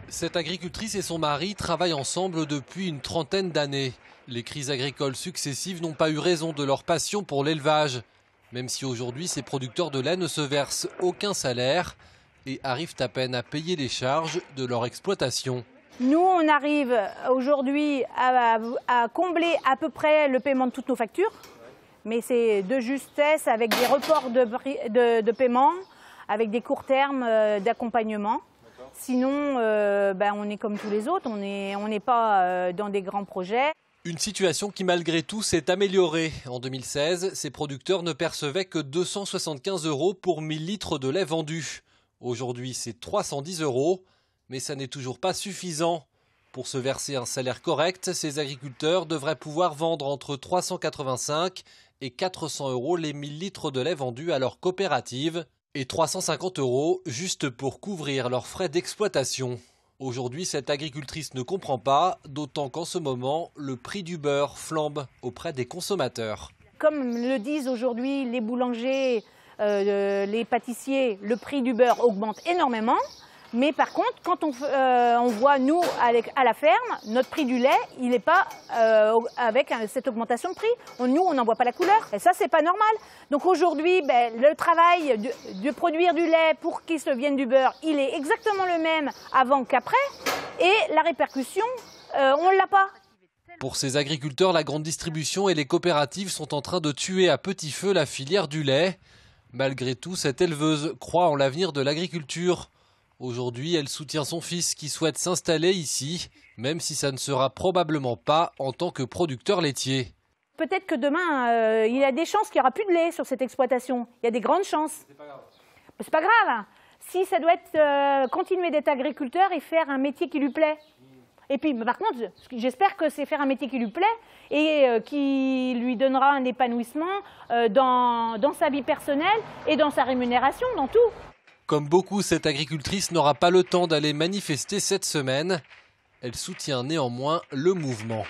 Cette agricultrice et son mari travaillent ensemble depuis une trentaine d'années. Les crises agricoles successives n'ont pas eu raison de leur passion pour l'élevage. Même si aujourd'hui ces producteurs de lait ne se versent aucun salaire et arrivent à peine à payer les charges de leur exploitation. Nous, on arrive aujourd'hui à combler à peu près le paiement de toutes nos factures. Mais c'est de justesse avec des reports de paiement, avec des courts termes d'accompagnement. Sinon, on est comme tous les autres, on n'est pas dans des grands projets. Une situation qui malgré tout s'est améliorée. En 2016, ces producteurs ne percevaient que 275 € pour 1000 litres de lait vendus. Aujourd'hui, c'est 310 €, mais ça n'est toujours pas suffisant. Pour se verser un salaire correct, ces agriculteurs devraient pouvoir vendre entre 385 et 400 € les 1000 litres de lait vendus à leur coopérative et 350 € juste pour couvrir leurs frais d'exploitation. Aujourd'hui, cette agricultrice ne comprend pas, d'autant qu'en ce moment, le prix du beurre flambe auprès des consommateurs. Comme le disent aujourd'hui les boulangers, les pâtissiers, le prix du beurre augmente énormément. Mais par contre, quand on voit, nous, à la ferme, notre prix du lait, il n'est pas avec cette augmentation de prix. Nous, on n'en voit pas la couleur. Et ça, c'est pas normal. Donc aujourd'hui, le travail de produire du lait pour qu'il se vienne du beurre, il est exactement le même avant qu'après. Et la répercussion, on ne l'a pas. Pour ces agriculteurs, la grande distribution et les coopératives sont en train de tuer à petit feu la filière du lait. Malgré tout, cette éleveuse croit en l'avenir de l'agriculture. Aujourd'hui, elle soutient son fils qui souhaite s'installer ici, même si ça ne sera probablement pas en tant que producteur laitier. Peut-être que demain, il y a des chances qu'il n'y aura plus de lait sur cette exploitation. Il y a des grandes chances. C'est pas grave. C'est pas grave. Si ça doit être continuer d'être agriculteur et faire un métier qui lui plaît. Et puis, par contre, j'espère que c'est faire un métier qui lui plaît et qui lui donnera un épanouissement dans sa vie personnelle et dans sa rémunération, dans tout. Comme beaucoup, cette agricultrice n'aura pas le temps d'aller manifester cette semaine. Elle soutient néanmoins le mouvement.